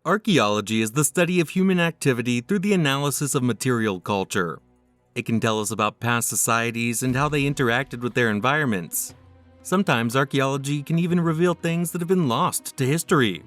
Archaeology is the study of human activity through the analysis of material culture. It can tell us about past societies and how they interacted with their environments. Sometimes archaeology can even reveal things that have been lost to history.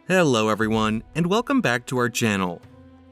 Hello everyone, and welcome back to our channel.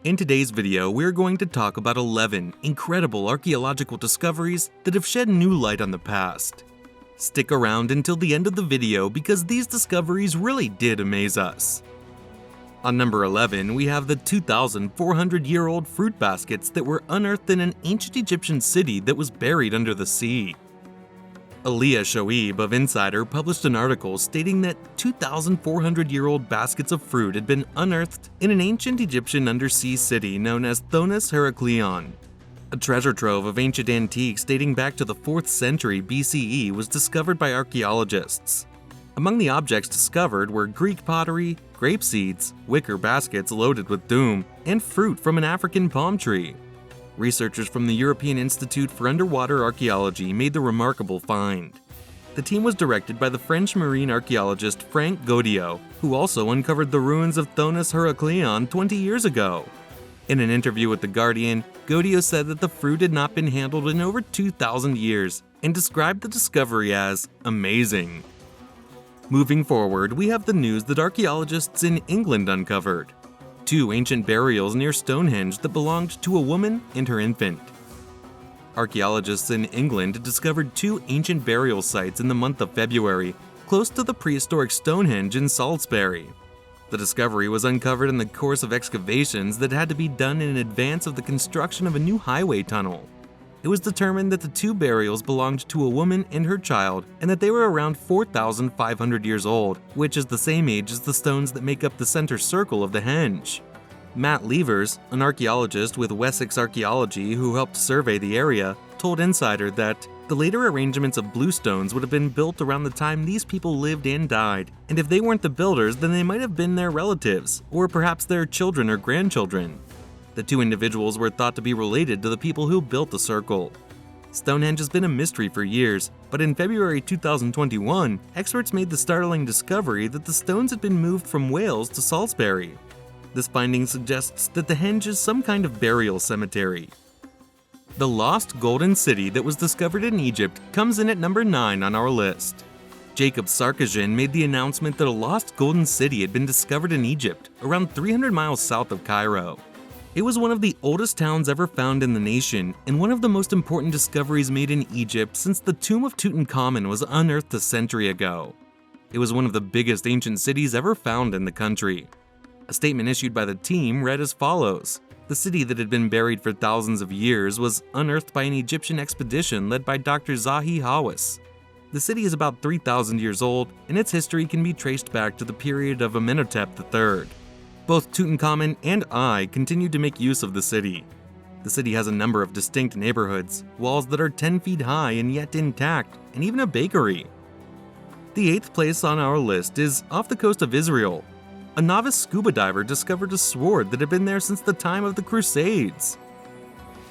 In today's video, we're going to talk about 11 incredible archaeological discoveries that have shed new light on the past. Stick around until the end of the video because these discoveries really did amaze us. On number 11, we have the 2,400-year-old fruit baskets that were unearthed in an ancient Egyptian city that was buried under the sea. Alia Shoaib of Insider published an article stating that 2,400-year-old baskets of fruit had been unearthed in an ancient Egyptian undersea city known as Thonis-Heracleion. A treasure trove of ancient antiques dating back to the 4th century BCE was discovered by archaeologists. Among the objects discovered were Greek pottery, grape seeds, wicker baskets loaded with doom, and fruit from an African palm tree. Researchers from the European Institute for Underwater Archaeology made the remarkable find. The team was directed by the French marine archaeologist Frank Goddio, who also uncovered the ruins of Thonis-Heracleion 20 years ago. In an interview with The Guardian, Goddio said that the fruit had not been handled in over 2,000 years and described the discovery as amazing. Moving forward, we have the news that archaeologists in England uncovered 2 ancient burials near Stonehenge that belonged to a woman and her infant. Archaeologists in England discovered 2 ancient burial sites in the month of February, close to the prehistoric Stonehenge in Salisbury. The discovery was uncovered in the course of excavations that had to be done in advance of the construction of a new highway tunnel. It was determined that the 2 burials belonged to a woman and her child, and that they were around 4,500 years old, which is the same age as the stones that make up the center circle of the henge. Matt Levers, an archaeologist with Wessex Archaeology who helped survey the area, told Insider that the later arrangements of bluestones would have been built around the time these people lived and died, and if they weren't the builders, then they might have been their relatives, or perhaps their children or grandchildren. The 2 individuals were thought to be related to the people who built the circle. Stonehenge has been a mystery for years, but in February 2021, experts made the startling discovery that the stones had been moved from Wales to Salisbury. This finding suggests that the henge is some kind of burial cemetery. The lost golden city that was discovered in Egypt comes in at number 9 on our list. Jacob Sarkisian made the announcement that a lost golden city had been discovered in Egypt, around 300 miles south of Cairo. It was one of the oldest towns ever found in the nation, and one of the most important discoveries made in Egypt since the tomb of Tutankhamun was unearthed a century ago. It was one of the biggest ancient cities ever found in the country. A statement issued by the team read as follows: "The city that had been buried for thousands of years was unearthed by an Egyptian expedition led by Dr. Zahi Hawass. The city is about 3,000 years old, and its history can be traced back to the period of Amenhotep III. Both Tutankhamun and I continued to make use of the city. The city has a number of distinct neighborhoods, walls that are 10 feet high and yet intact, and even a bakery." The 8th place on our list is off the coast of Israel. A novice scuba diver discovered a sword that had been there since the time of the Crusades.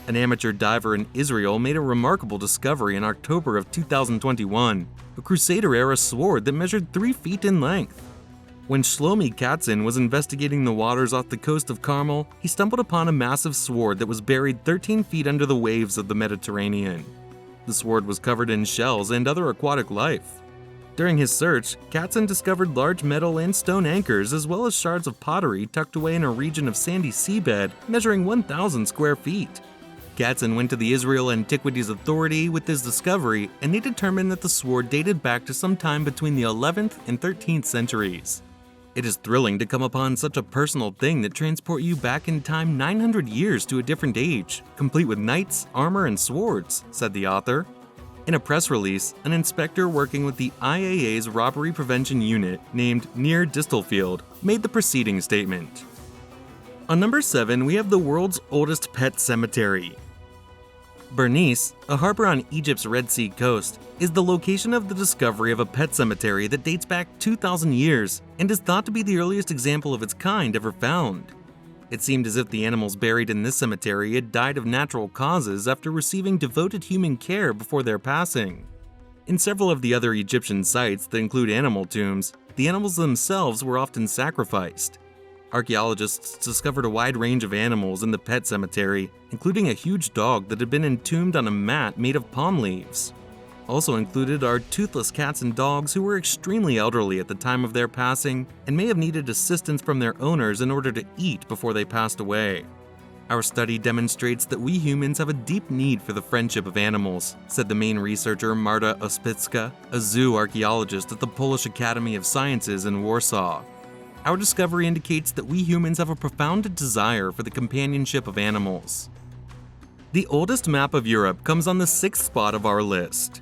An amateur diver in Israel made a remarkable discovery in October of 2021, a Crusader-era sword that measured 3 feet in length. When Shlomi Katzin was investigating the waters off the coast of Carmel, he stumbled upon a massive sword that was buried 13 feet under the waves of the Mediterranean. The sword was covered in shells and other aquatic life. During his search, Katzin discovered large metal and stone anchors as well as shards of pottery tucked away in a region of sandy seabed measuring 1,000 square feet. Katzin went to the Israel Antiquities Authority with his discovery, and they determined that the sword dated back to some time between the 11th and 13th centuries. "It is thrilling to come upon such a personal thing that transport you back in time 900 years to a different age, complete with knights, armor, and swords," said the author. In a press release, an inspector working with the IAA's Robbery Prevention Unit, named Nir Distelfield, made the preceding statement. On number 7, we have the world's oldest pet cemetery. Bernice, a harbor on Egypt's Red Sea coast, is the location of the discovery of a pet cemetery that dates back 2,000 years and is thought to be the earliest example of its kind ever found. It seemed as if the animals buried in this cemetery had died of natural causes after receiving devoted human care before their passing. In several of the other Egyptian sites that include animal tombs, the animals themselves were often sacrificed. Archaeologists discovered a wide range of animals in the pet cemetery, including a huge dog that had been entombed on a mat made of palm leaves. Also included are toothless cats and dogs who were extremely elderly at the time of their passing and may have needed assistance from their owners in order to eat before they passed away. Our study demonstrates that we humans have a deep need for the friendship of animals, said the main researcher Marta Ospicka, a zoo archaeologist at the Polish Academy of Sciences in Warsaw. Our discovery indicates that we humans have a profound desire for the companionship of animals. The oldest map of Europe comes on the 6th spot of our list.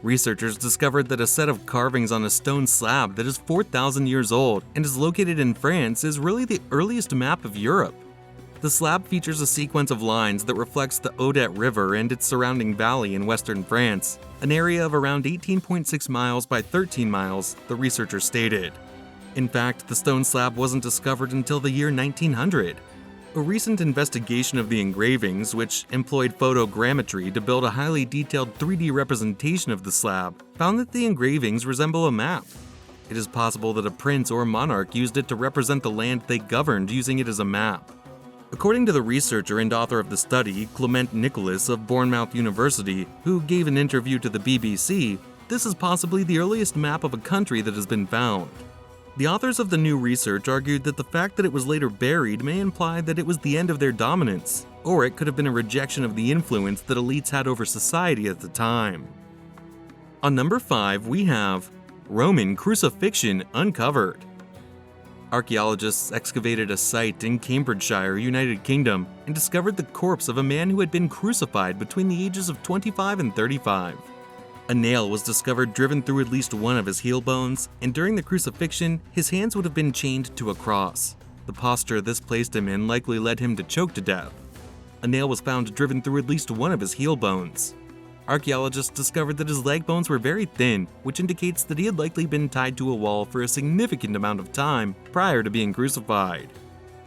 Researchers discovered that a set of carvings on a stone slab that is 4,000 years old and is located in France is really the earliest map of Europe. The slab features a sequence of lines that reflects the Odette River and its surrounding valley in western France, an area of around 18.6 miles by 13 miles, the researchers stated. In fact, the stone slab wasn't discovered until the year 1900. A recent investigation of the engravings, which employed photogrammetry to build a highly detailed 3D representation of the slab, found that the engravings resemble a map. It is possible that a prince or monarch used it to represent the land they governed using it as a map. According to the researcher and author of the study, Clement Nicholas of Bournemouth University, who gave an interview to the BBC, this is possibly the earliest map of a country that has been found. The authors of the new research argued that the fact that it was later buried may imply that it was the end of their dominance, or it could have been a rejection of the influence that elites had over society at the time. On number 5, we have Roman crucifixion uncovered. Archaeologists excavated a site in Cambridgeshire, United Kingdom, and discovered the corpse of a man who had been crucified between the ages of 25 and 35. A nail was discovered driven through at least one of his heel bones, and during the crucifixion, his hands would have been chained to a cross. The posture this placed him in likely led him to choke to death. A nail was found driven through at least one of his heel bones. Archaeologists discovered that his leg bones were very thin, which indicates that he had likely been tied to a wall for a significant amount of time prior to being crucified.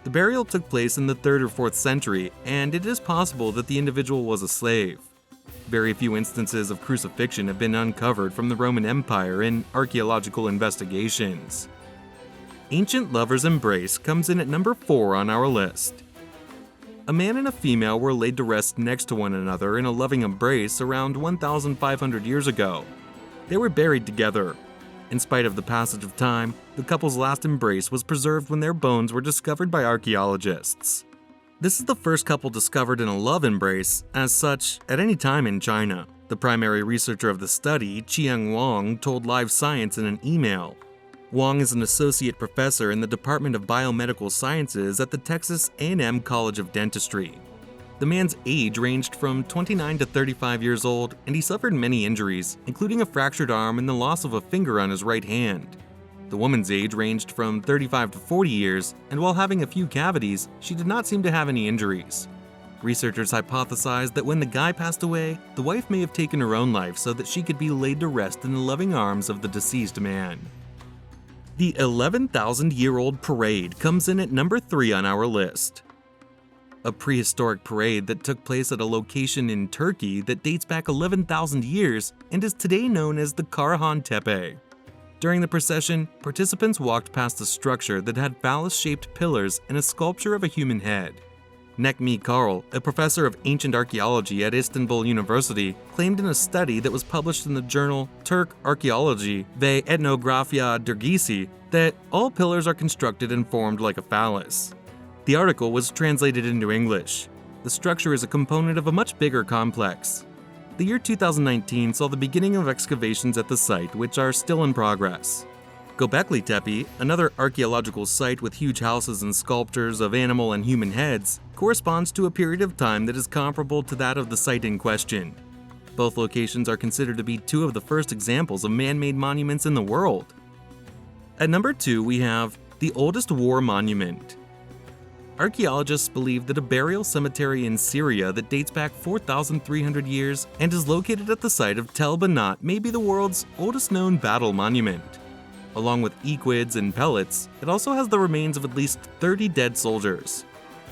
The burial took place in the 3rd or 4th century, and it is possible that the individual was a slave. Very few instances of crucifixion have been uncovered from the Roman Empire in archaeological investigations. Ancient lover's embrace comes in at number 4 on our list. A man and a female were laid to rest next to one another in a loving embrace around 1,500 years ago. They were buried together. In spite of the passage of time, the couple's last embrace was preserved when their bones were discovered by archaeologists. This is the first couple discovered in a love embrace, as such, at any time in China. The primary researcher of the study, Chiang Wang, told Live Science in an email. Wang is an associate professor in the Department of Biomedical Sciences at the Texas A&M College of Dentistry. The man's age ranged from 29 to 35 years old, and he suffered many injuries, including a fractured arm and the loss of a finger on his right hand. The woman's age ranged from 35 to 40 years, and while having a few cavities, she did not seem to have any injuries. Researchers hypothesized that when the guy passed away, the wife may have taken her own life so that she could be laid to rest in the loving arms of the deceased man. The 11,000-year-old parade comes in at number 3 on our list. A prehistoric parade that took place at a location in Turkey that dates back 11,000 years and is today known as the Karahan Tepe. During the procession, participants walked past a structure that had phallus-shaped pillars and a sculpture of a human head. Nekmi Karl, a professor of ancient archaeology at Istanbul University, claimed in a study that was published in the journal Turk Archaeology ve Etnografya Dergisi that all pillars are constructed and formed like a phallus. The article was translated into English. The structure is a component of a much bigger complex. The year 2019 saw the beginning of excavations at the site, which are still in progress. Göbekli Tepe, another archaeological site with huge houses and sculptures of animal and human heads, corresponds to a period of time that is comparable to that of the site in question. Both locations are considered to be two of the first examples of man-made monuments in the world. At number 2, we have the oldest war monument. Archaeologists believe that a burial cemetery in Syria that dates back 4,300 years and is located at the site of Tel Banat may be the world's oldest known battle monument. Along with equids and pellets, it also has the remains of at least 30 dead soldiers.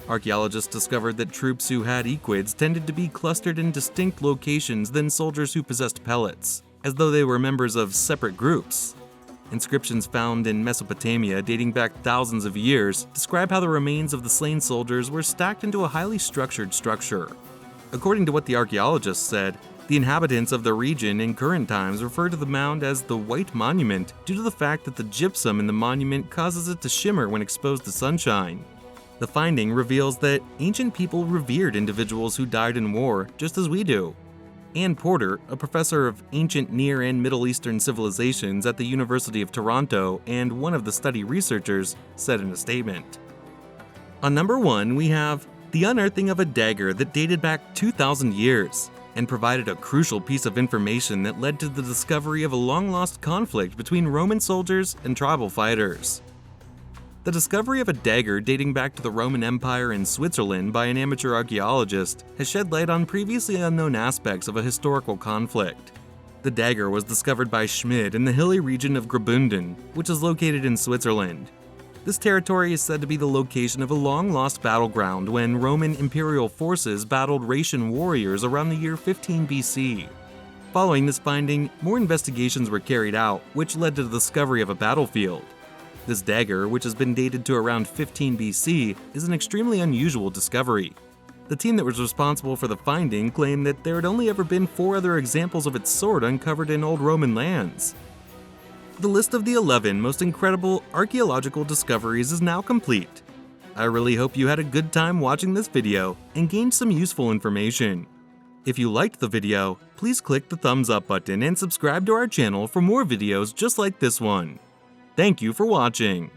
Archaeologists discovered that troops who had equids tended to be clustered in distinct locations than soldiers who possessed pellets, as though they were members of separate groups. Inscriptions found in Mesopotamia dating back thousands of years describe how the remains of the slain soldiers were stacked into a highly structured structure. According to what the archaeologists said, the inhabitants of the region in current times refer to the mound as the White Monument due to the fact that the gypsum in the monument causes it to shimmer when exposed to sunshine. The finding reveals that ancient people revered individuals who died in war just as we do. Ann Porter, a professor of ancient Near and Middle Eastern civilizations at the University of Toronto and one of the study researchers, said in a statement. On number 1, we have the unearthing of a dagger that dated back 2,000 years and provided a crucial piece of information that led to the discovery of a long-lost conflict between Roman soldiers and tribal fighters. The discovery of a dagger dating back to the Roman Empire in Switzerland by an amateur archaeologist has shed light on previously unknown aspects of a historical conflict. The dagger was discovered by Schmid in the hilly region of Graubünden, which is located in Switzerland. This territory is said to be the location of a long-lost battleground when Roman imperial forces battled Raetian warriors around the year 15 BC. Following this finding, more investigations were carried out, which led to the discovery of a battlefield. This dagger, which has been dated to around 15 BC, is an extremely unusual discovery. The team that was responsible for the finding claimed that there had only ever been 4 other examples of its sort uncovered in old Roman lands. The list of the 11 most incredible archaeological discoveries is now complete. I really hope you had a good time watching this video and gained some useful information. If you liked the video, please click the thumbs up button and subscribe to our channel for more videos just like this one. Thank you for watching.